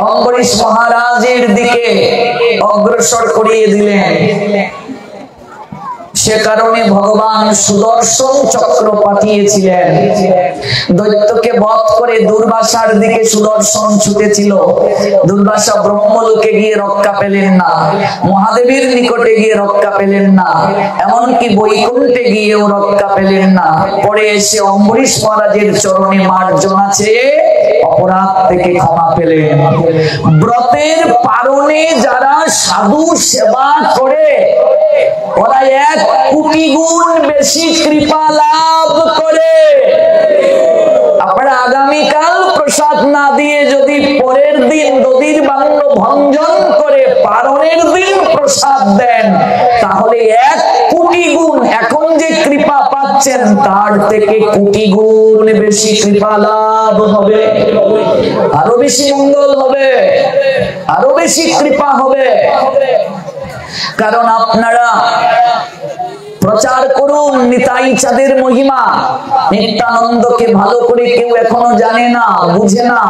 অম্বরীশ মহারাজের দিকে অগ্রসর করিয়ে দিলেন। সে কারণে ভগবান সুদর্শন চক্র পাঠিয়েছিলেন। দৈত্যকে বধ করে দুর্বাসার দিকে সুদর্শন ছুটেছিল। দুর্বাসা ব্রহ্মলোকে গিয়ে রক্ষা পেলেন না, মহাদেবের নিকটে গিয়ে রক্ষা পেলেন না, এমনকি বৈকুণ্ঠে গিয়েও রক্ষা পেলেন না। পরে এসে অম্বরীশ মহারাজের চরণে মার্জনা চেয়ে অপরাধ থেকে ক্ষমা পেলেন। ব্রতের পারণে যারা সাধু সেবা করে ওরা 1 কোটি গুণ বেশি কৃপা লাভ করে। আপনারা আগামীকাল প্রসাদ না দিয়ে যদি পরের দিন দধির বান্য ভঞ্জন করে পারণের দিন প্রসাদ দেন, তাহলে 1 কোটি গুণ এখন যে কৃপা পাচ্ছেন তার থেকে কোটি গুণ বেশি কৃপা লাভ হবে, আরো বেশি মঙ্গল হবে, আরো বেশি কৃপা হবে। কারণ আপনারা প্রচার করুন নিতাই চাঁদের মহিমা। নিত্যানন্দকে ভালো করে কেউ এখনো জানে না, বুঝে না।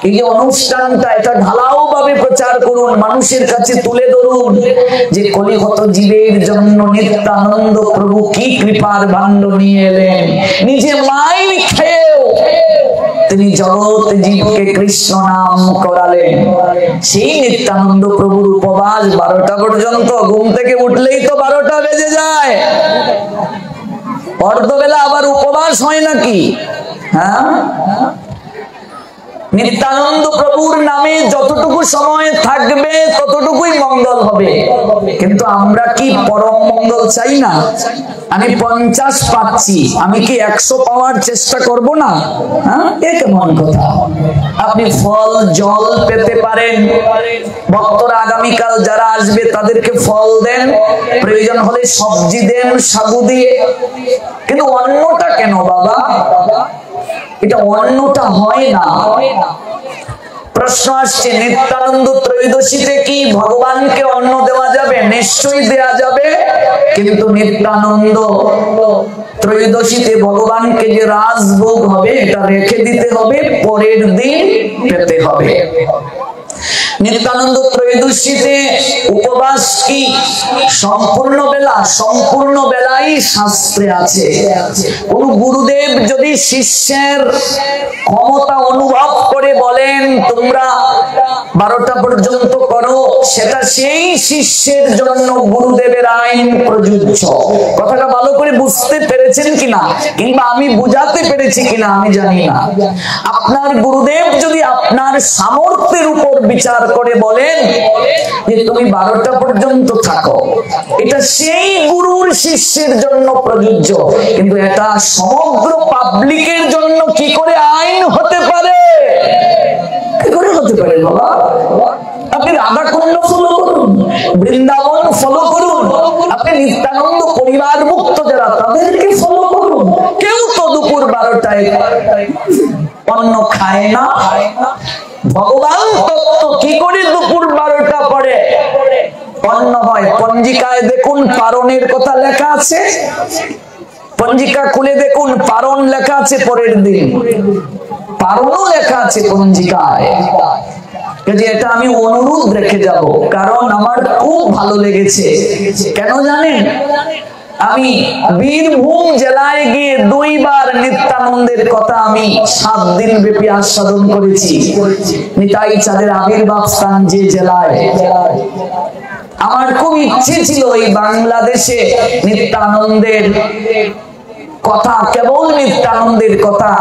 এই যে অনুষ্ঠানটা, এটা ঢালাও ভাবে প্রচার করুন, মানুষের কাছে তুলে ধরুন যে কলিহত জীবের জন্য নিত্যানন্দ প্রভু কি কৃপার ভাণ্ড নিয়ে এলেন। নিজে মাইর খেয়েও তিনি জগৎ জীবকে কৃষ্ণ নাম করালেন। সেই নিত্যানন্দ প্রভুর উপবাস 12টা পর্যন্ত, ঘুম থেকে উঠলেই তো 12টা বেজে যায়। অর্ধবেলা আবার উপবাস হয় নাকি? হ্যাঁ, নিত্যানন্দ প্রভুর নামে যতটুকু সময় থাকবে ততটুকুই মঙ্গল হবে। কিন্তু আমরা কি পরম মঙ্গল চাই না? আমি 50 পাচ্ছি, আমি কি 100 পাওয়ার চেষ্টা করব না? হ্যাঁ, এ কেমন কথা? আপনি ফল জল পেতে পারেন। ভক্তরা আগামীকাল যারা আসবে তাদেরকে ফল দেন, প্রয়োজন হলে সবজি দেন সাগু দিয়ে। কিন্তু অন্যটা কেন বাবা? এটা অন্যটা হয় না। প্রশ্ন আসছে, নিত্যানন্দ ত্রয়োদশীতে কি ভগবানকে অন্ন দেওয়া যাবে? নিশ্চয়ই দেয়া যাবে, কিন্তু নিত্যানন্দ ত্রয়োদশীতে ভগবানকে যে রাজভোগ হবে এটা রেখে দিতে হবে, পরের দিন পেতে হবে। নিত্যানন্দ ত্রয়োদশীতে উপবাস কি সম্পূর্ণ বেলা? সম্পূর্ণ বেলাই শাস্ত্রে আছে। কোন গুরুদেব যদি শিষ্যের ক্ষমতা অনুভব করে বলেন তোমরা 12টা পর্যন্ত করো, সেটা সেই শিষ্যের জন্য গুরুদেবের আইন প্রযোজ্য। কথাটা ভালো করে বুঝতে পেরেছেন কিনা, কিংবা আমি বুঝাতে পেরেছি কিনা আমি জানি না। আপনার গুরুদেব যদি আপনার সামর্থ্যের উপর বিচার করে বলেন যে তুমি 12টা পর্যন্ত থাকো, এটা সেই গুরুর শিষ্যের জন্য প্রযোজ্য। কিন্তু এটা সমগ্র পাবলিকের জন্য কি করে আইন হতে পারে? কি করে হতে পারে বাবা? আপনি রাধাকুণ্ড ফলো করুন, বৃন্দাবন ফলো করুন, আপনি নিত্যানন্দ পরিবার মুক্ত যারা তাদেরকে ফলো করুন। কেউ তো দুপুর 12টায় অন্ন খায় না। ভগবান তত্ত্ব কি করে দুপুর 12টা পরে অন্ন হয়? পঞ্জিকায় দেখুন পারণের কথা লেখা আছে, পঞ্জিকা খুলে দেখুন পারণ লেখা আছে পরের দিন, পারণও লেখা আছে পঞ্জিকায়। এটা আমি অনুরোধ রেখে যাব, কারণ আমার খুব ভালো লেগেছে। কেন জানেন? আমি বীরভূম জেলায় গিয়ে 2 বার নিত্যানন্দের কথা আমি 7 দিন ব্যাপী আস্বাদন করেছি। নিতাই চাঁদের আবির্ভাব স্থান যে জেলায়, আমার খুব ইচ্ছে ছিল এই বাংলাদেশে নিত্যানন্দের কথা, কেবল নিত্যানন্দের কথা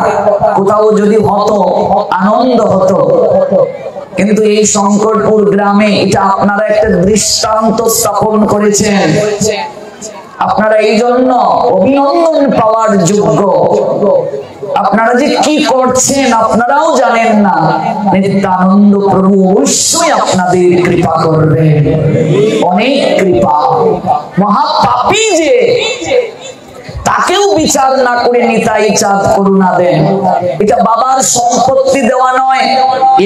কোথাও যদি হতো আনন্দ হতো। কিন্তু এই শঙ্করপুর গ্রামে এটা আপনারা একটা দৃষ্টান্ত স্থাপন করেছেন। আপনারা এই জন্য অভিনন্দন পাওয়ার যোগ্য। আপনারা যে কি করছেন আপনারাও জানেন না। নিত্যানন্দ প্রভু অবশ্যই আপনাদের কৃপা করবেন, অনেক কৃপা। মহাপাপী যে তাকেও বিচার না করে নিতাই চাঁদ করুণা দেন। এটা বাবার সম্পত্তি দেওয়া নয়,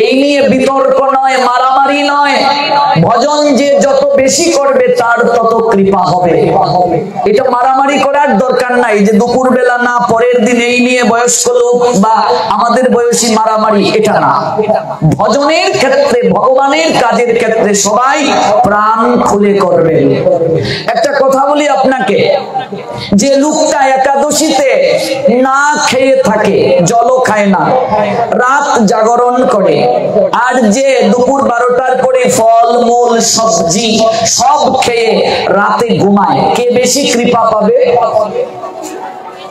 এই নিয়ে বিতর্ক নয়, মারামারি মারামারি নয়, ভজন যে যত বেশি করবে তার তত কৃপা হবে। এটা মারামারি করার দরকার নাই যে দুপুর বেলা না পরের দিন এই নিয়ে বয়স্ক লোক বা আমাদের বয়সী মারামারি, এটা না। ভজনের ক্ষেত্রে, ভগবানের কাজের ক্ষেত্রে সবাই প্রাণ খুলে করবে। একটা কথা বলি আপনাকে, যে লোকটা একাদশীতে না খেয়ে থাকে, জলও খায় না, রাত জাগরণ করে, আর যে দুপুর 12টার পরে ফল মূল সবজি সব খেয়ে রাতে ঘুমায়, কে বেশি কৃপা পাবে?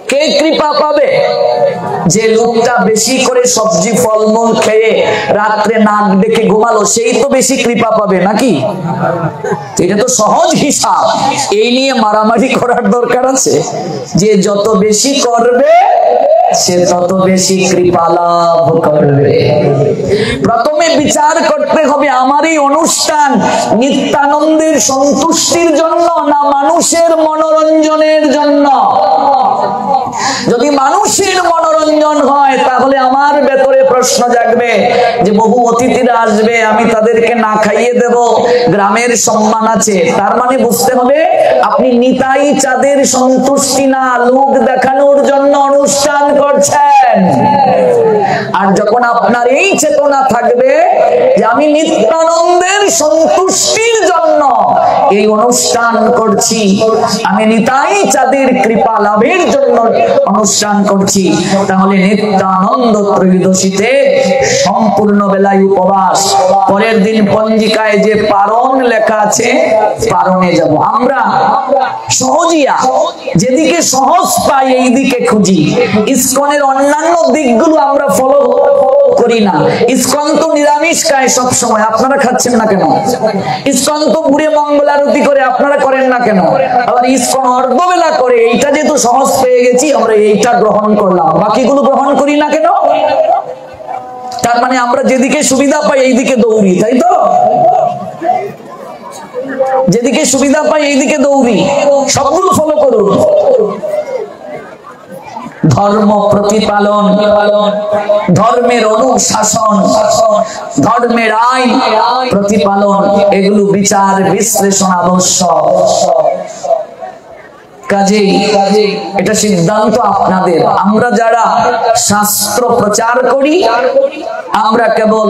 কে কৃপা পাবে? যে লোকটা বেশি করে সবজি ফলমূল খেয়ে রাত্রে নাক ডেকে ঘুমালো, সেই তো বেশি কৃপা পাবে নাকি? এটা তো সহজ হিসাব। এই নিয়ে মারামারি করার দরকার আছে? যে যত বেশি করবে সে তত বেশি কৃপা লাভ করবে। প্রথমে বিচার করতে হবে, আমার এই অনুষ্ঠান নিত্যানন্দের সন্তুষ্টির জন্য না মানুষের মনোরঞ্জনের জন্য? যদি মানুষের মনোরঞ্জন হয় তাহলে আমার ভেতরে প্রশ্ন জাগবে যে বহু অতিথিরা আসবে, আমি তাদেরকে না খাইয়ে দেব, গ্রামের সম্মান আছে। তার মানে বুঝতে হবে আপনি নিতাই চাঁদের সন্তুষ্টি না লোক দেখানোর জন্য অনুষ্ঠান করছেন। আর যখন আপনার এই চেতনা থাকবে যে আমি নিত্যানন্দের সন্তুষ্টির জন্য এই অনুষ্ঠান করছি, আমি নিতাই চাঁদের কৃপা লাভের জন্য অনুষ্ঠান করছি, তাহলে নিত্যানন্দ ত্রয়োদশীতে সম্পূর্ণ বেলায় উপবাস। পরের দিন পঞ্জিকায় যে পারণ লেখা আছে, পারণে যাব। আমরা সহজিয়া, যেদিকে সহজ পাই এই দিকে খুঁজি। ইসকনের অন্যান্য দিকগুলো আমরা ফলো করি না। ইসকন তো নিরামিষ খায় সব সময়, আপনারা খাচ্ছেন না কেন? ইসকন তো বুড়ে মঙ্গল আরতি করে, আপনারা করেন না কেন? আবার ইসকন অর্ধবেলা করে, এইটা যেহেতু সহজ পেয়ে গেছি আমরা এইটা গ্রহণ করলাম, বাকিগুলো গ্রহণ করি না কেন? তার মানে আমরা যেদিকে সুবিধা পাই এইদিকে দৌড়ি, তাই তো? যেদিকে সুবিধা পাই এইদিকে দৌড়ি। সবগুলো ফলো করুন। ধর্ম প্রতিপালন, ধর্মের অনুশাসন, ধর্মের আইন প্রতিপালন, এগুলো বিচার বিশ্লেষণ আবশ্যক। কাজেই এটা সিদ্ধান্ত আপনাদের। আমরা যারা শাস্ত্র প্রচার করি, আমরা কেবল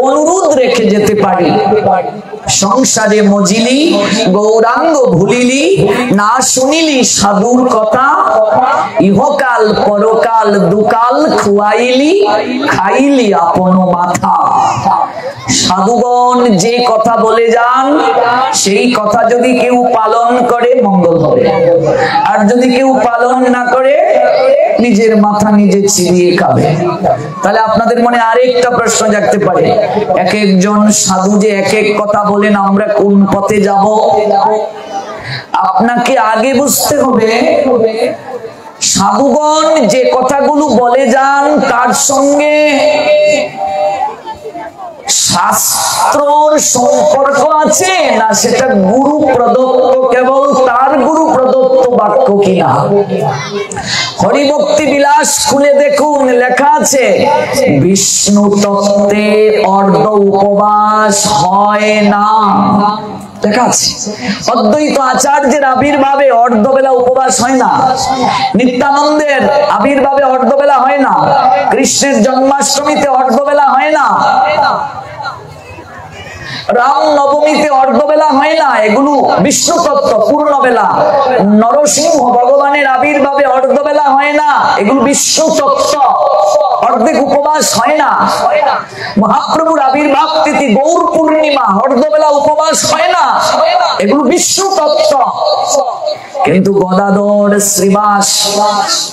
অনুরোধ রেখে যেতে পারি, সংসারে মজিলি গৌরাঙ্গ ভুলিলি, না শুনিলি সাধুর কথা, ইহকাল পরকাল দুকাল খুয়াইলি, খাইলি আপন মাথা। সাধুগণ যে কথা বলে যান সেই কথা যদি কেউ পালন করে মঙ্গল হবে, আর যদি কেউ পালন না করে নিজের মাথা নিজে চিবিয়ে খাবে। তাহলে আপনাদের মনে আরেকটা প্রশ্ন জাগতে পারে, এক একজন সাধু যে এক এক কথা বলেন, আমরা কোন পথে যাব? আপনাকে আগে বুঝতে হবে সাধুগণ যে কথাগুলো বলে যান তার সঙ্গে শাস্ত্রর সম্পর্ক আছে না সেটা গুরু প্রদত্ত, কেবল তার গুরু প্রদত্ত বাক্য কিনা? হরিভক্তি বিলাস খুলে দেখুন, লেখা আছে বিষ্ণু তত্ত্বে অর্ধ উপবাস হয় না। লেখা আছে অদ্বৈত আচার্যের আবির্ভাবে অর্ধবেলা উপবাস হয় না, নিত্যানন্দের আবির্ভাবে অর্ধবেলা হয় না, কৃষ্ণের জন্মাষ্টমীতে অর্ধবেলা হয় না, রাম নবমীতে অর্ধবেলা হয় না, এগুলো বিষ্ণু তত্ত্ব পূর্ণবেলা। নরসিংহ ভগবানের আবির্ভাবে অর্ধবেলা হয় না, এগুলো বিষ্ণু তত্ত্ব, অর্ধেক উপবাস হয় না। মহাপ্রভুর আবির্ভাব তিথি গৌর পূর্ণিমা, অর্ধবেলা উপবাস হয় না, এগুলো বিষ্ণু তত্ত্ব। কিন্তু গদাধর, শ্রীবাস,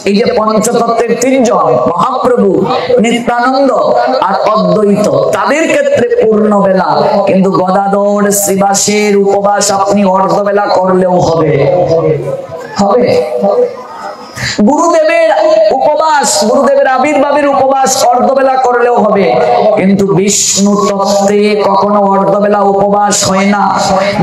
এই যে পঞ্চতত্ত্বের তিনজন মহাপ্রভু, নিত্যানন্দ আর অদ্বৈত, তাদের ক্ষেত্রে পূর্ণবেলা। কিন্তু গদাধর, শ্রীবাসের উপবাস আপনি অর্ধবেলা করলেও হবে, হবে। গুরুদেবের উপবাস, গুরুদেবের আবির্ভাবের উপবাস অর্ধবেলা করলেও হবে, কিন্তু বিষ্ণু তত্ত্বে কখনো অর্ধবেলা উপবাস হয় না।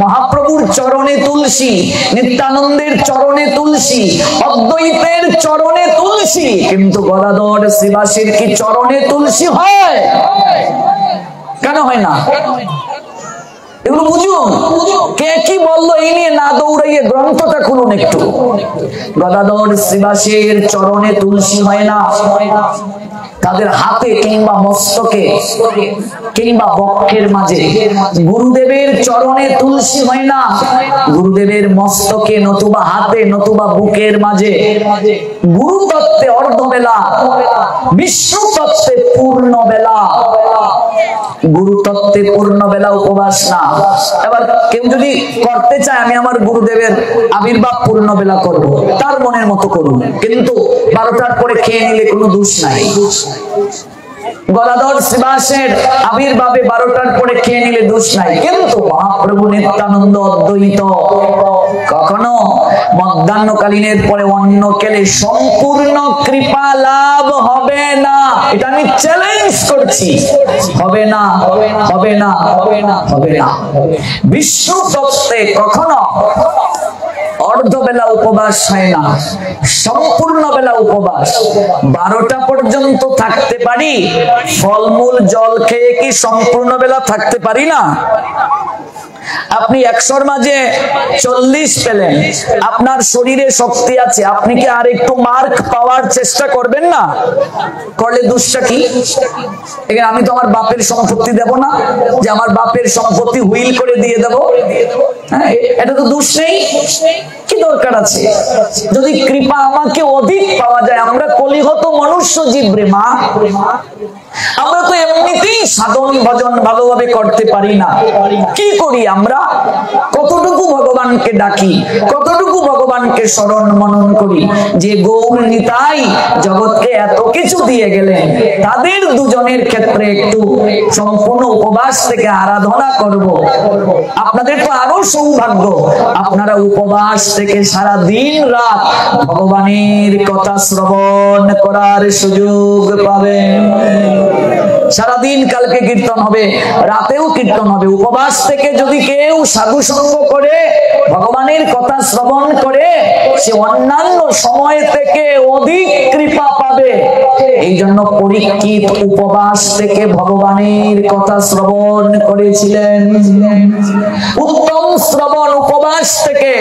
মহাপ্রভুর চরণে তুলসী, নিত্যানন্দের চরণে তুলসী, অদ্বৈতের চরণে তুলসী, কিন্তু গদাধর শ্রীবাসীর কি চরণে তুলসী হয়? কেন হয় না? এগুলো বুঝুন। কে কি বললো এই নিয়ে না দৌড়াইয়ে গ্রন্থটা খুলুন একটু। গদাধর শ্রীবাসের চরণে তুলসী হয় না, তাদের হাতে কিংবা মস্তকে কিংবা বক্ষের মাঝে। গুরুদেবের চরণে তুলসী হয় না, গুরুদেবের মস্তকে নতুবা হাতে নতুবা বুকের মাঝে। গুরু তত্ত্বে অর্ধবেলা, বিষ্ণু তত্ত্বে পূর্ণ বেলা। গুরু তত্ত্বে পূর্ণ বেলা উপবাস না। এবার কেউ যদি করতে চায় আমি আমার গুরুদেবের আবির্ভাব পূর্ণ বেলা করব, তার মনের মতো করুন, কিন্তু 12টার পরে খেয়ে নিলে কোনো দোষ নাই। গদাধর শ্রীবাসের আবির্ভাবে 12টার পরে খেয়ে নিলে দোষ নাই, কিন্তু মহাপ্রভু নিত্যানন্দ অদ্বৈত কখনো মধ্যাহ্নকালীনের পরে অন্ন খেলে সম্পূর্ণ কৃপা লাভ হবে না। এটা আমি চ্যালেঞ্জ করছি, হবে না, হবে না, হবে না। বিষ্ণু তত্ত্বে কখনো অর্ধবেলা উপবাস হয় না, সম্পূর্ণ বেলা উপবাস। 12টা পর্যন্ত থাকতে পারি, ফলমূল জল খেয়ে কি সম্পূর্ণ বেলা থাকতে পারি না? আপনি 100-র মাঝে 40 পেলেন, আপনার শরীরে শক্তি আছে, আপনি কি আর একটু মার্ক পাওয়ার চেষ্টা করবেন না? করলে দোষটা কি? আমি তো আমার বাপের সম্পত্তি দেব না যে আমার বাপের সম্পত্তি হুইল করে দিয়ে দেব, হ্যাঁ, এটা তো দোষ নেই। কি দরকার আছে? যদি কৃপা আমাকে অধিক পাওয়া যায়, আমরা কলিহত মনুষ্য জীব রে মা, আমরা তো এমনিতেই সাধন ভজন ভালোভাবে করতে পারি না। কি করি আমরা? কতটুকু ভগবানকে ডাকি, কতটুকু ভগবানকে স্মরণ মনন করি। যে গৌর নিতাই জগৎকে এত কিছু দিয়ে গেলেন, তাদের দুজনের ক্ষেত্রে একটু সম্পূর্ণ উপবাস থেকে আরাধনা করব। আপনাদের তো আরো সৌভাগ্য, আপনারা উপবাস থেকে সারা দিন রাত ভগবানের কথা শ্রবণ করার সুযোগ পাবেন। সারাদিন কালকে কীর্তন হবে, রাতেও কীর্তন হবে। উপবাস থেকে যদি কেউ সাধু সঙ্গ করে ভগবানের কথা শ্রবণ করে, সে অন্যান্য সময় থেকে অধিক কৃপা পাবে। এই জন্য পরীক্ষিত উপবাস থেকে ভগবানের কথা শ্রবণ করেছিলেন। উত্তম শ্রবণ উপবাস থেকে,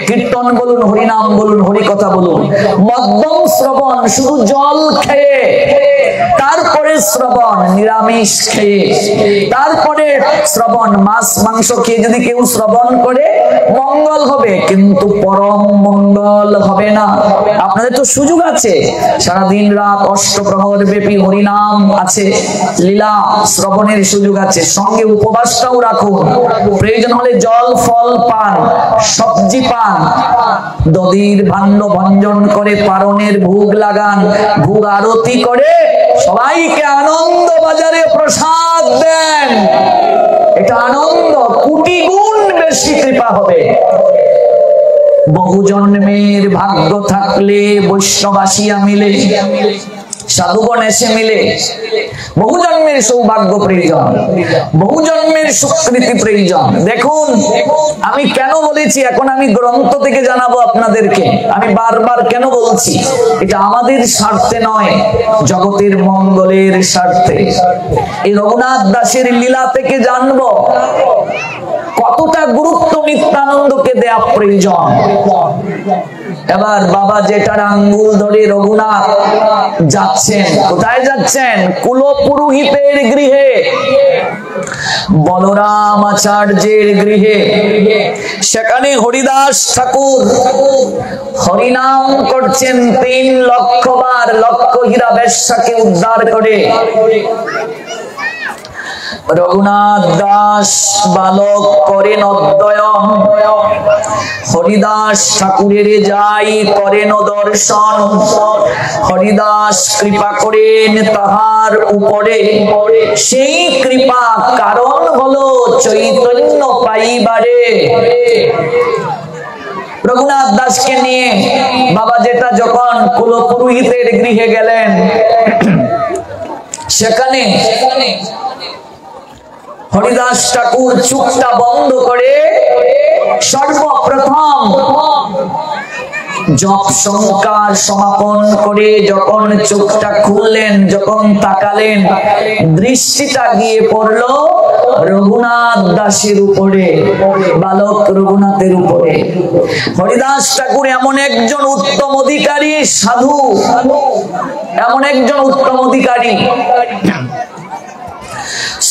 কীর্তন বলুন, হরিনাম বলুন, হরি কথা বলুন। মধ্যম শ্রবণ শুধু জল খেয়ে, তারপরে শ্রবণ নিরামিষ খেয়ে, তারপরে শ্রবণ মাছ মাংস খেয়ে যদি কেউ শ্রবণ করে মঙ্গল হবে, কিন্তু পরম মঙ্গল হবে না। আপনাদের তো সুযোগ আছে, সারাদিন রাত অষ্টপ্রহর ব্যাপী হরিনাম আছে, লীলা শ্রবণের সুযোগ আছে, সঙ্গে উপবাসটাও রাখুন। প্রয়োজন হলে জল ফল পান, সবজি পান, দধির ভাণ্ড ভঞ্জন করে পারণের ভোগ লাগান, ভোগ আরতি করে সবাইকে আনন্দ বাজারে প্রসাদ দেন। এটা আনন্দ কোটি গুণ বেশি কৃপা হবে। বহু জন্মের ভাগ্য থাকলে বৈষ্ণবাসিয়া মিলে, সাধুগণ এসে মিলে, বহু জন্মের সৌভাগ্য প্রয়োজন, বহু জন্মের সুকৃতি প্রয়োজন। দেখুন, আমি কেন বলেছি, এখন আমি গ্রন্থ থেকে জানাবো আপনাদেরকে। আমি বারবার কেন বলছি, এটা আমাদের স্বার্থে নয়, জগতের মঙ্গলের স্বার্থে। এই রঘুনাথ দাসের লীলা থেকে জানবো কতটা গুরুত্ব নিত্যানন্দকে দেয়া প্রয়োজন। এবার বাবা জেঠার আঙ্গুল ধরে রঘুনাথ যাচ্ছেন। কোথায় যাচ্ছেন? কুলপুরোহিতের গৃহে, বলরাম আচার্যের গৃহে। সেখানে হরিদাস ঠাকুর হরিনাম করছেন 3 লক্ষ বার, লক্ষ হীরা বেশ্যাকে উদ্ধার করে। রঘুনাথ দাস বালক করেন অধ্যয়ন, হরিদাস ঠাকুরের যাই করেন দর্শন। হরিদাস কৃপা করেন তাহার উপরে, সেই কৃপা কারণ হলো চৈতন্য পাইবারে। রঘুনাথ দাসকে নিয়ে বাবা জেঠা যখন কুলপুরোহিতের গৃহে গেলেন, সেখানে হরিদাস ঠাকুর চুপটা বন্ধ করে সর্বপ্রথম জপ সংকার সমাপন করে যখন চোখটা খুললেন, যখন তাকালেন, দৃষ্টিটা গিয়ে পড়লো রঘুনাথ দাসের উপরে, বালক রঘুনাথের উপরে। হরিদাস ঠাকুর এমন একজন উত্তম অধিকারী সাধু, এমন একজন উত্তম অধিকারী।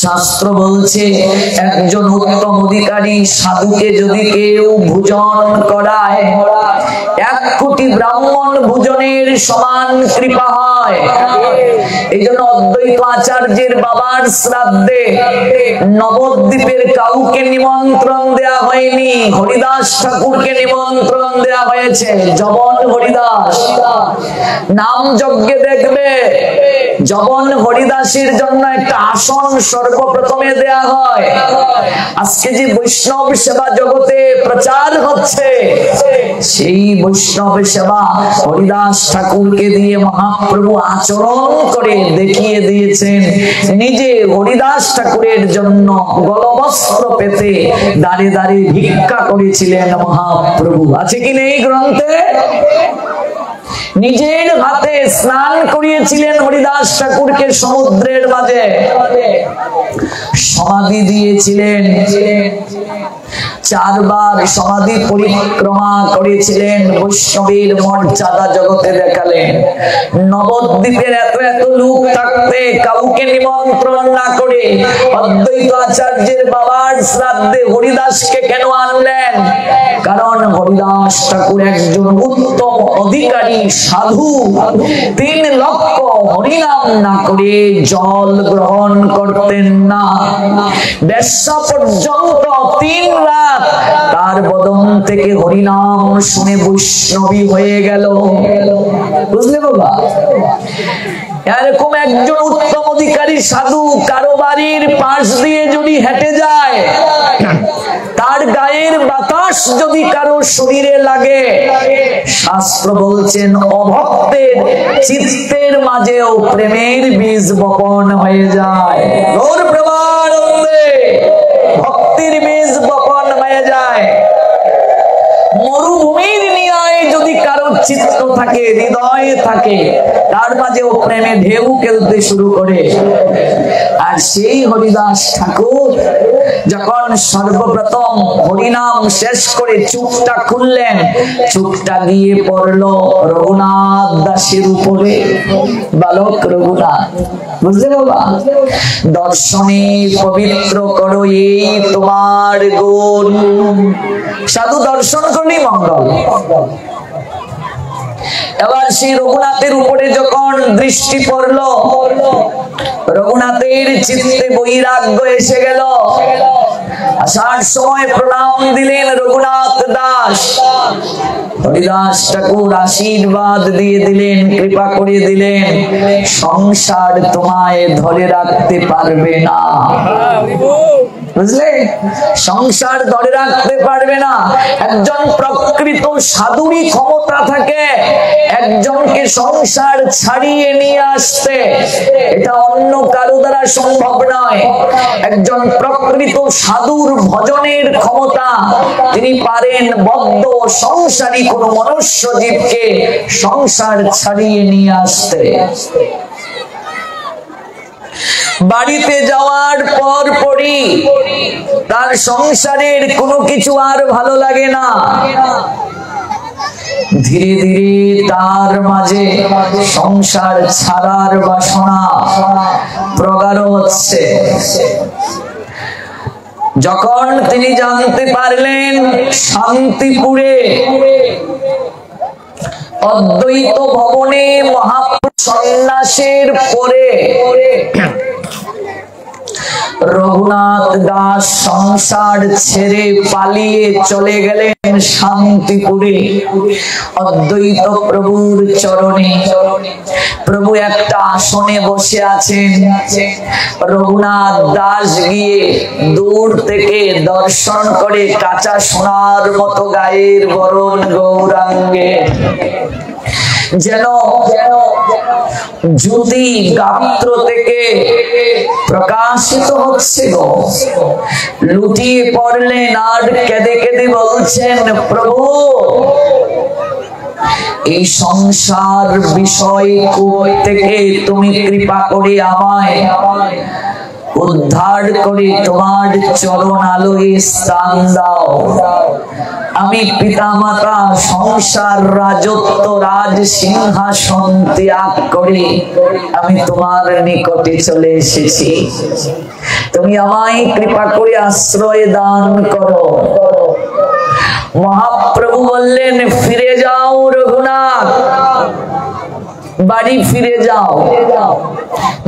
শাস্ত্র বলছে একজন উত্তম অধিকারী সাধুকে যদি কেউ ভোজন করায় 1 কোটি ব্রাহ্মণ ভোজনের সমান কৃপা হয়। এই জন্য অদ্বৈত আচার্যের বাবার শ্রাদ্ধে নবদ্বীপের কাউকে নিমন্ত্রণ দেয়া হয়নি, হরিদাস ঠাকুরকে নিমন্ত্রণ দেয়া হয়েছে। জবন হরিদাস নাম যজ্ঞে দেখবে জবন হরিদাসের জন্য একটা আসন সর্বপ্রথমে দেয়া হয়। আজকে যে বৈষ্ণব সেবা জগতে প্রচার হচ্ছে, সেই বৈষ্ণব সেবা হরিদাস ঠাকুরকে দিয়ে মহাপ্রভু আচরণ করে দেখিয়ে দিয়েছেন। নিজে হরিদাস ঠাকুরের জন্য গলবস্ত্র পেতে দাঁড়িয়ে দাঁড়িয়ে ভিক্ষা করেছিলেন মহাপ্রভু। আছে কি নেই গ্রন্থে? নিজের হাতে স্নান করিয়েছিলেন হরিদাস ঠাকুরকে সমুদ্রের মাঝে, সমাধি দিয়েছিলেন, 4 বার সমাধি পরিক্রমা করেছিলেন, বৈষ্ণবের মর্যাদা জগতে দেখালেন। নবদ্বীপের এত এত লোক থাকতে কাউকে নিমন্ত্রণ না করে অদ্বৈত আচার্যের বাবার শ্রাদ্ধে হরিদাসকে কেন আনলেন? কারণ হরিদাস ঠাকুর একজন উত্তম অধিকারী সাধু। 3 লক্ষ হরিনাম না করে জল গ্রহণ করতেন না। বেশ্যা পর্যন্ত 3 রাত তার বদন থেকে হরিনাম শুনে বৈষ্ণবী হয়ে গেল। বুঝলে বাবা? এরকম একজন উত্তম অধিকারী সাধু কারো বাড়ির পাশ দিয়ে যদি হেঁটে যায়, তার গায়ের বাতাস যদি কারো শরীরে লাগে, শাস্ত্র বলছেন অভক্তের চিত্তের মাঝেও প্রেমের বীজ বপন হয়ে যায়। গৌর প্রেমানন্দে ভক্তির বীজ বপন হয়ে যায়। মরুভূমির ন্যায় যদি কারো চিত্ত থাকে, হৃদয় থাকে, তার মাঝেও প্রেমে ঢেউ খেলতে শুরু করে। আর সেই হরিদাস ঠাকুর যখন সর্বপ্রথম হরিনাম শেষ করে চুপটা খুললেন, চুপটা গিয়ে পড়লো রঘুনাথ দাসের উপরে, বালক রঘুনাথ। বুঝলে বাবা? দর্শনে পবিত্র করো এই তোমার গুণ। সাধু দর্শন করলি মঙ্গল। এবার সেই রঘুনাথের উপরে যখন দৃষ্টি পড়লো, রঘুনাথের চিত্তে বৈরাগ্য এসে গেল। আসার সময় প্রণাম দিলেন রঘুনাথ দাস। হরিদাস ঠাকুর আশীর্বাদ দিয়ে দিলেন, কৃপা করে দিলেন, সংসার তোমায় ধরে রাখতে পারবে না। বুঝলে? সংসার ধরে রাখতে পারবে না। একজন প্রকৃত সাধুরই ক্ষমতা থাকে একজনকে সংসার ছাড়িয়ে নিয়ে আসতে। এটা অন্য কারো দ্বারা সম্ভব নয়। একজন প্রকৃত সাধুর ভজনের ক্ষমতা, তিনি পারেন বদ্ধ সংসারী কোন মনুষ্য জীবকে সংসার ছাড়িয়ে নিয়ে আসতে। বাড়িতে যাওয়ার পর পরই তার সংসারের কোনো কিছু আর ভালো লাগে না। ধীরে ধীরে তার মাঝে সংসার ছাড়ার বাসনা প্রগাঢ় হচ্ছে। যখন তিনি জানতে পারলেন শান্তিপুরে অদ্বৈত ভবনে মহাপুরুষ সন্ন্যাসের পরে রঘুনাথ দাস সংসার ছেড়ে পালিয়ে চলে গেলেন শান্তিপুরে অদ্বৈত প্রভুর চরণে। প্রভু একটা আসনে বসে আছেন। রঘুনাথ দাস গিয়ে দূর থেকে দর্শন করে কাঁচা সোনার মতো গায়ের বরণ গৌরাঙ্গে, যেন জ্যোতি গাত্র থেকে প্রকাশিত হচ্ছিল। লুটিয়ে পড়লেন আর কেঁদে কেঁদে বলছেন, প্রভু এই সংসার বিষয় কূপ থেকে তুমি কৃপা করে আমায় উদ্ধার করে তোমার চরণ আলোয় স্থান দাও। আমি পিতামাতা সংসার রাজত্ব রাজ সিংহাসন ত্যাগ করে আমি তোমার নিকটে চলে এসেছি। তুমি আমায় কৃপা করে আশ্রয় দান করো। মহাপ্রভু বললেন, ফিরে যাও রঘুনাথ, বাড়ি ফিরে যাও।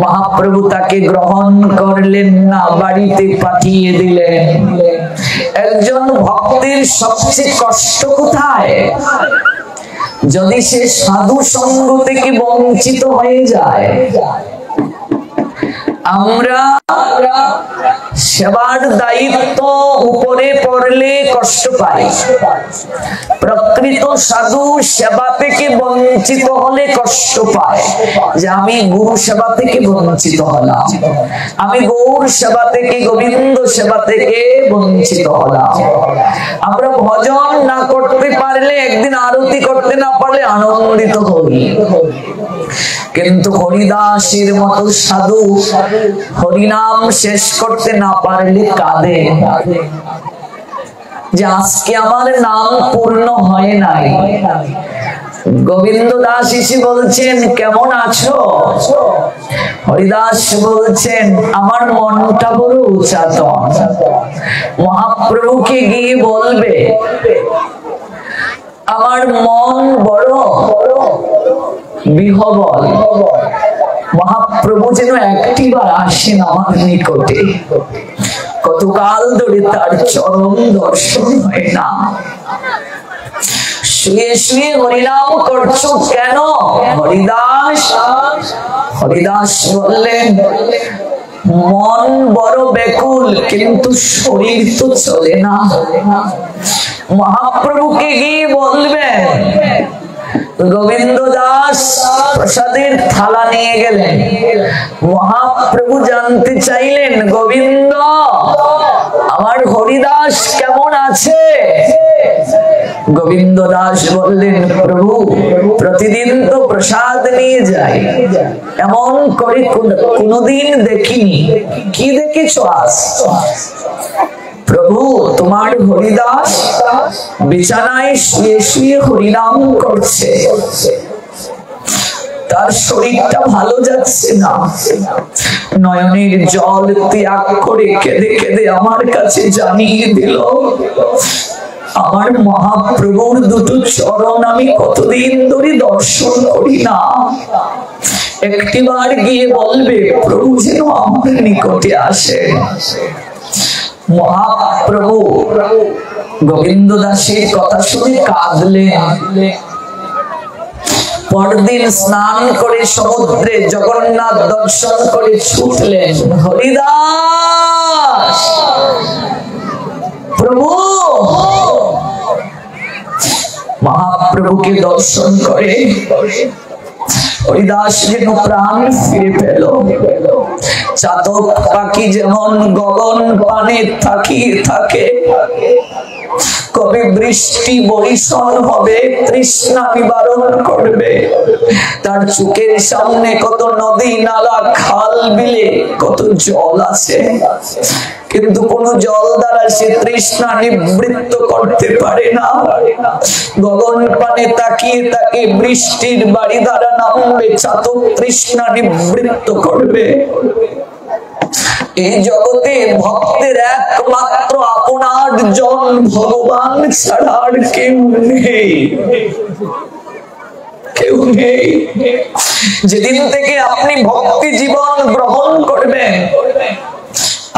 মহাপ্রভু তাকে গ্রহণ করলেন না, বাড়িতে পাঠিয়ে দিলেন। একজন ভক্তের সবচেয়ে কষ্ট কোথায়? যদি সে সাধু সঙ্গ থেকে বঞ্চিত হয়ে যায়। আমরা সেবার দায়িত্ব উপরে পড়লে কষ্ট পাই, প্রকৃত সাধু সেবা থেকে বঞ্চিত হলে কষ্ট পায় যে আমি গুরু সেবা থেকে বঞ্চিত হলাম, আমি গৌর সেবা থেকে গোবিন্দ সেবা থেকে বঞ্চিত হলাম। আমরা ভজন না করতে পারলে, একদিন আরতি করতে না পারলে আনন্দিত হই, কিন্তু হরিদাসের মতো সাধু হরিনাম শেষ করতে না পারলে কাঁদে যে আজকে আমার নাম পূর্ণ হয় নাই। গোবিন্দ দাস এসে বলছেন, কেমন আছো? হরিদাস বলছেন, আমার মনটা বড় উচাটন। মহাপ্রভুকে গিয়ে বলবে, আমার মন বড় বিহবল। মহাপ্রভু যেন একটিবার আসেন আমার নিকটে, কতকাল ধরে তার চরণ দর্শন হয় না। শুয়ে শুয়ে হরিনাম করছো কেন? হরিদাস বললেন, মন বড় ব্যাকুল, কিন্তু শরীর তো চলে না। মহাপ্রভুকে গিয়ে বলবেন। গোবিন্দ দাস প্রসাদের থালা নিয়ে গেলেন। মহাপ্রভু জানতে চাইলেন, গোবিন্দ, আমার হরিদাস কেমন আছে? গোবিন্দ দাস বললেন, প্রভু প্রতিদিন তো প্রসাদ নিয়ে যায়, এমন করে কোনদিন দেখিনি। কি দেখেছ আজ? প্রভু, তোমার হরিদাস বিছানায় শুয়ে শুয়ে হরিনাম করছে, তার শরীরটা ভালো যাচ্ছে না। নয়নের জল ত্যাগ করে কেঁদে কেঁদে আমার কাছে জানিয়ে দিল, আমার মহাপ্রভুর দুটো চরণ আমি কতদিন ধরে দর্শন করি না। একটিবার গিয়ে বলবে প্রভু যেন আমার নিকটে আসে। মহাপ্রভু গোবিন্দ দাসের কথা শুনে কাঁদলেন। পরদিন স্নান করে সমুদ্রে জগন্নাথ দর্শন করে ছুটলেন। হরিদাস, প্রভু। মহাপ্রভুকে দর্শন করে হরিদাস যেন প্রাণ ফিরে পেল। চাতক পাখি যেমন গগন পানে তাকিয়ে থাকে, কবে বৃষ্টি বরিশন হবে, তৃষ্ণা নিবারণ করবে। তার চোখের সামনে কত নদী নালা খাল বিলে কত জল আছে, কিন্তু কোন জল দ্বারা সে তৃষ্ণা নিবৃত্ত করতে পারে না। গগন পানে তাকিয়ে তাকে বৃষ্টির বাড়ি দ্বারা নামবে, চাতক তৃষ্ণা নিবৃত্ত করবে। এই জগতে ভক্তের একমাত্র আপনার জন ভগবান ছাড়া আর কেউ নেই, কেউ নেই। যেদিন থেকে আপনি ভক্তি জীবন গ্রহণ করবেন,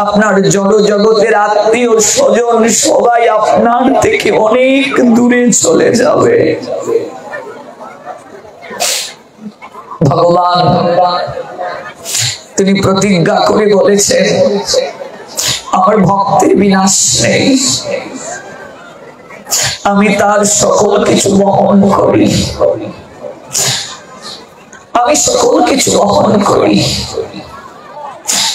আপনার জড় জগতের আত্মীয় স্বজন সবাই আপনার থেকে অনেক দূরে চলে যাবে। ভগবান তিনি প্রতিজ্ঞা করে বলেছেন, আমার ভক্তের বিনাশ নেই, আমি তার সকল কিছু বহন করি, আমি সকল কিছু বহন করি।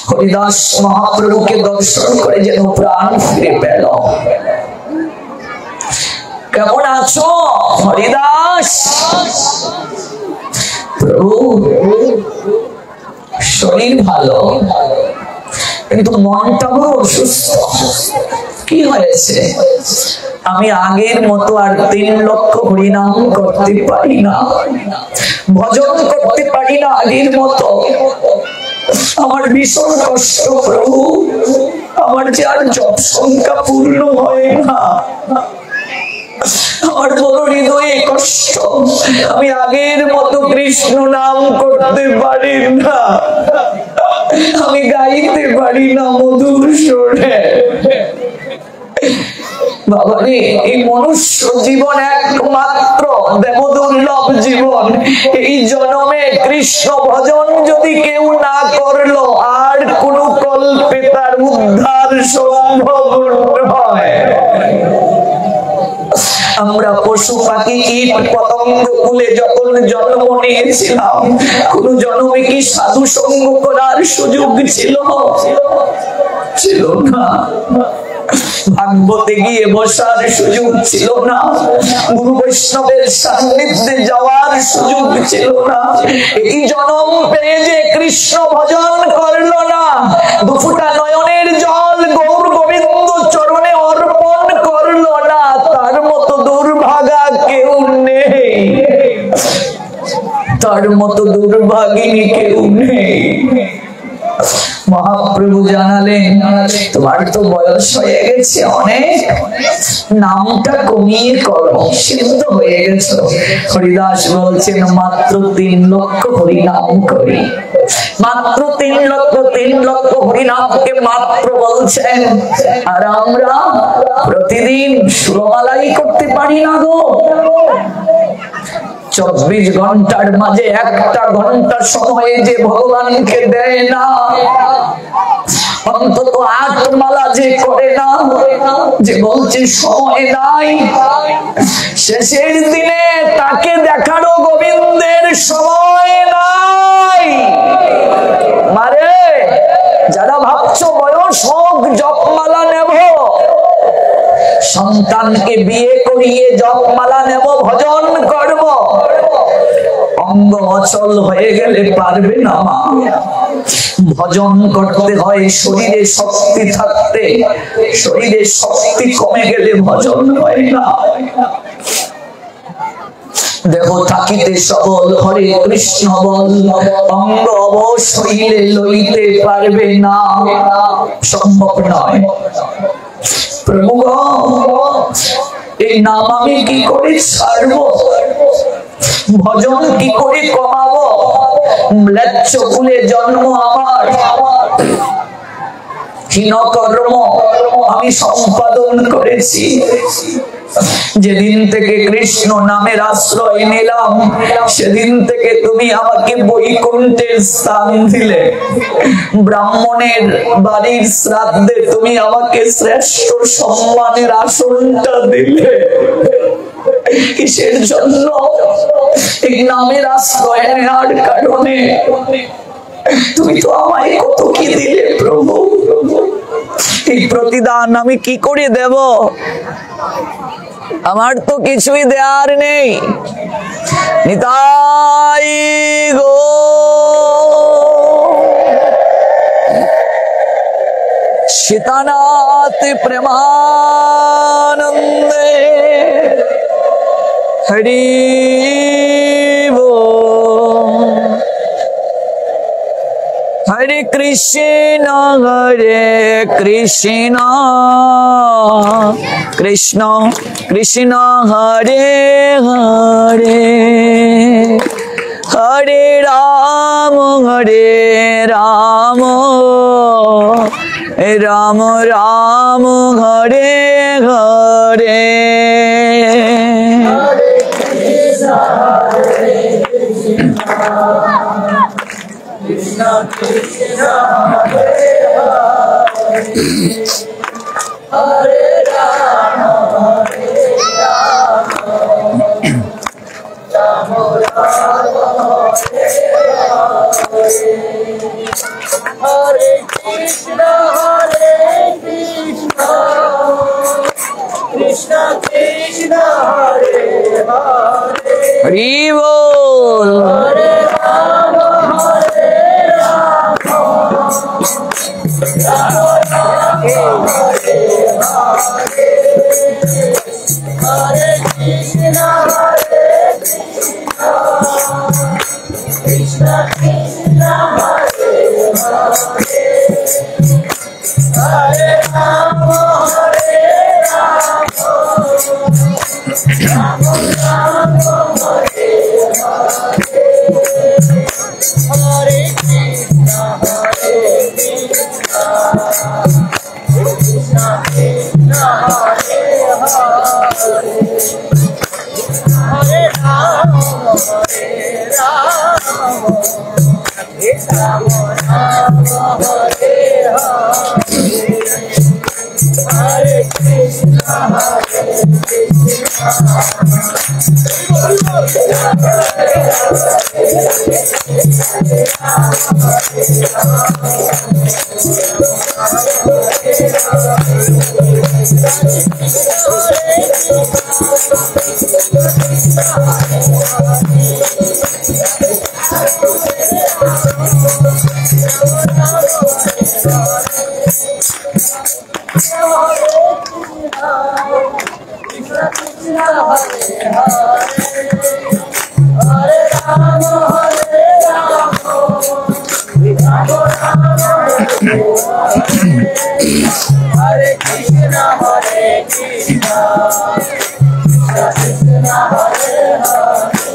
হরিদাস মহাপ্রভুকে দর্শন করে যেন প্রাণ ফিরে পেল। কেমন আছো হরিদাস? প্রভু শরীর ভালো, কিন্তু মনটা বড় অসুস্থ। কি হয়েছে? আমি আগের মতো আর 3 লক্ষ হরিনাম করতে পারি না, ভজন করতে পারি না আগের মতো। আমার ভীষণ কষ্ট প্রভু, আমার যে আর জপ সংখ্যা পূর্ণ হয় না, আমার বড় হৃদয়ে কষ্ট। আমি আগের মতো কৃষ্ণ নাম করতে পারি না, আমি গাইতে পারি না মধুর সুরে। বাবারে, এই মনুষ্য জীবন একমাত্র দেবদুর্লভ জীবন। এই জন্মে কৃষ্ণ ভজন যদি কেউ না করলো, আর কোন কল্পে তার উদ্ধার সম্ভব নয়। আমরা পশু পাখি কীট পতঙ্গ কুলে যখন জন্ম নিয়েছিলাম, কোন জন্মে কি সাধু সঙ্গ করার সুযোগ ছিল? ছিল না। ভাগবতে গিয়ে বসার সুযোগ ছিল না, গুরু বৈষ্ণবের সান্নিধ্যে যাওয়ার সুযোগ ছিল না। এই জন্ম পেয়ে যে কৃষ্ণ ভজন করলো না, দুফুটা নয়নের জল গৌর গোবিন্দ চরণে অর্পণ করলো না, তার মতো দুর্ভাগা কেউ নেই, তার মতো দুর্ভাগিনী কেউ নেই। মহাপ্রভু জানালেন, তোমার তো বয়স হয়ে গেছে অনেক, নামটা কমিয়ে করো, সিদ্ধ হয়ে গেছে। হরিদাস বলছেন, মাত্র 3 লক্ষ হরিনাম করি, মাত্র 3 লক্ষ হরিনামকে মাত্র বলছেন। আর আমরা প্রতিদিন সুরমালাই করতে পারি না গো। 24 ঘন্টার মাঝে 1টা ঘন্টা সময়ে যে ভগবানকে দেয় না, অন্তত 8 মালা যে করে না, যে বলছে সময় নাই, শেষের দিনে তাকে দেখারও গোবিন্দের সময় নাই। মারে, যারা ভাবছো বয়স হোক জপমালা নেব, সন্তানকে বিয়ে করিয়ে জপমালা নেব, ভজন করব, অঙ্গ অচল হয়ে গেলে পারবে না মা। ভজন করতে হয় শরীরে শক্তি থাকতে, শরীরে শক্তি কমে গেলে ভজন হয় না। দেহ থাকিতে সবল হরে কৃষ্ণ বল, অঙ্গ অবশ হইলে লইতে পারবে না, সম্ভব নয়। প্রভু এই নাম আমি কি করে ছাড়বো, ভজন কি করে কমাবো? ম্লেচ্ছ কুলে জন্ম আমার, হীন কর্ম আমি সম্পাদন করেছি। যেদিন থেকে কৃষ্ণ নামের আশ্রয় নিলাম, সেদিন থেকে তুমি আমাকে বৈকুণ্ঠের স্থান দিলে, ব্রাহ্মণের বাড়ির শ্রাদ্ধে তুমি আমাকে শ্রেষ্ঠ সম্মানের আসনটা দিলে। কিসের জন্য? এই নামের আশ্রয় নেওয়ার কারণে। তুমি তো আমায় কত কি দিলে প্রভু, এই প্রতিদান আমি কি করে দেব? আমার তো কিছুই দেওয়ার নেই। নিতাই গো সীতানাথ প্রেমানন্দে হরি बोल। हरे कृष्ण कृष्ण कृष्ण हरे हरे, हरे Ram Ram Ram Hare Hare. Krishna Krishna Hare Hare, Hare Rama Rama Rama Hare Krishna Krishna Krishna Hari बोल।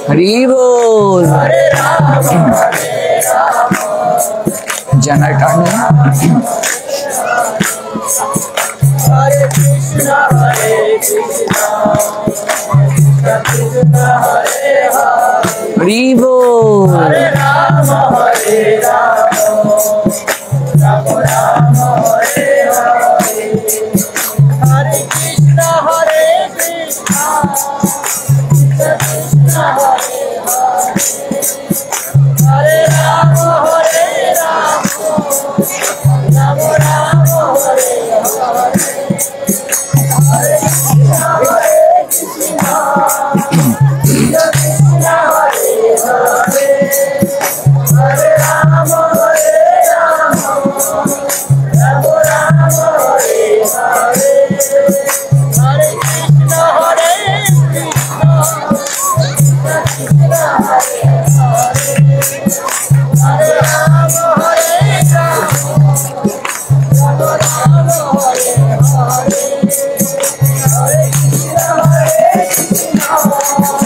हरि बोल। जनरेटर ने हरे कृष्णा हरि बोल। हरे राम राम राम हरे हरे, हरे कृष्णा कृष्णा हरे हरे, हरे राम राम राम हरे हरे, हरे कृष्णा कृष्णा हरे हरे, हरे राम राम राम हरे हरे, हरे कृष्णा कृष्णा हरे हरे, हरे राम राम हरे हरे, हरे कृष्णा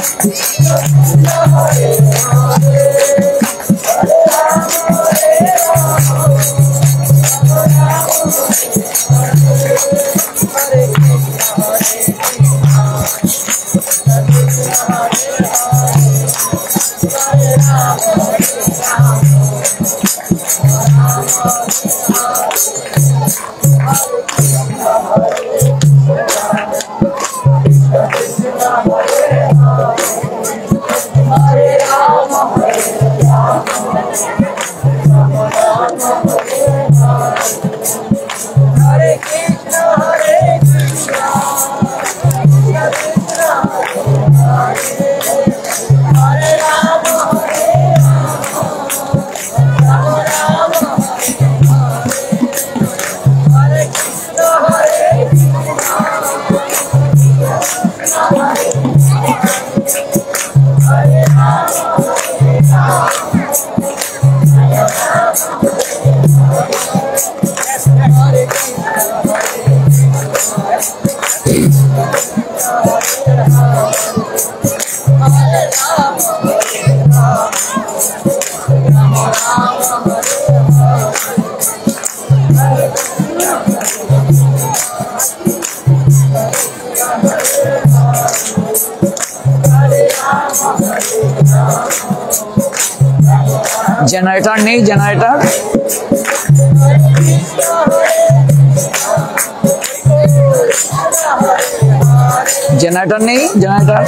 कृष्णा हरे हरे, हरे राम जनरेटर नहीं, जनरेटर जनरेटर नहीं, जनरेटर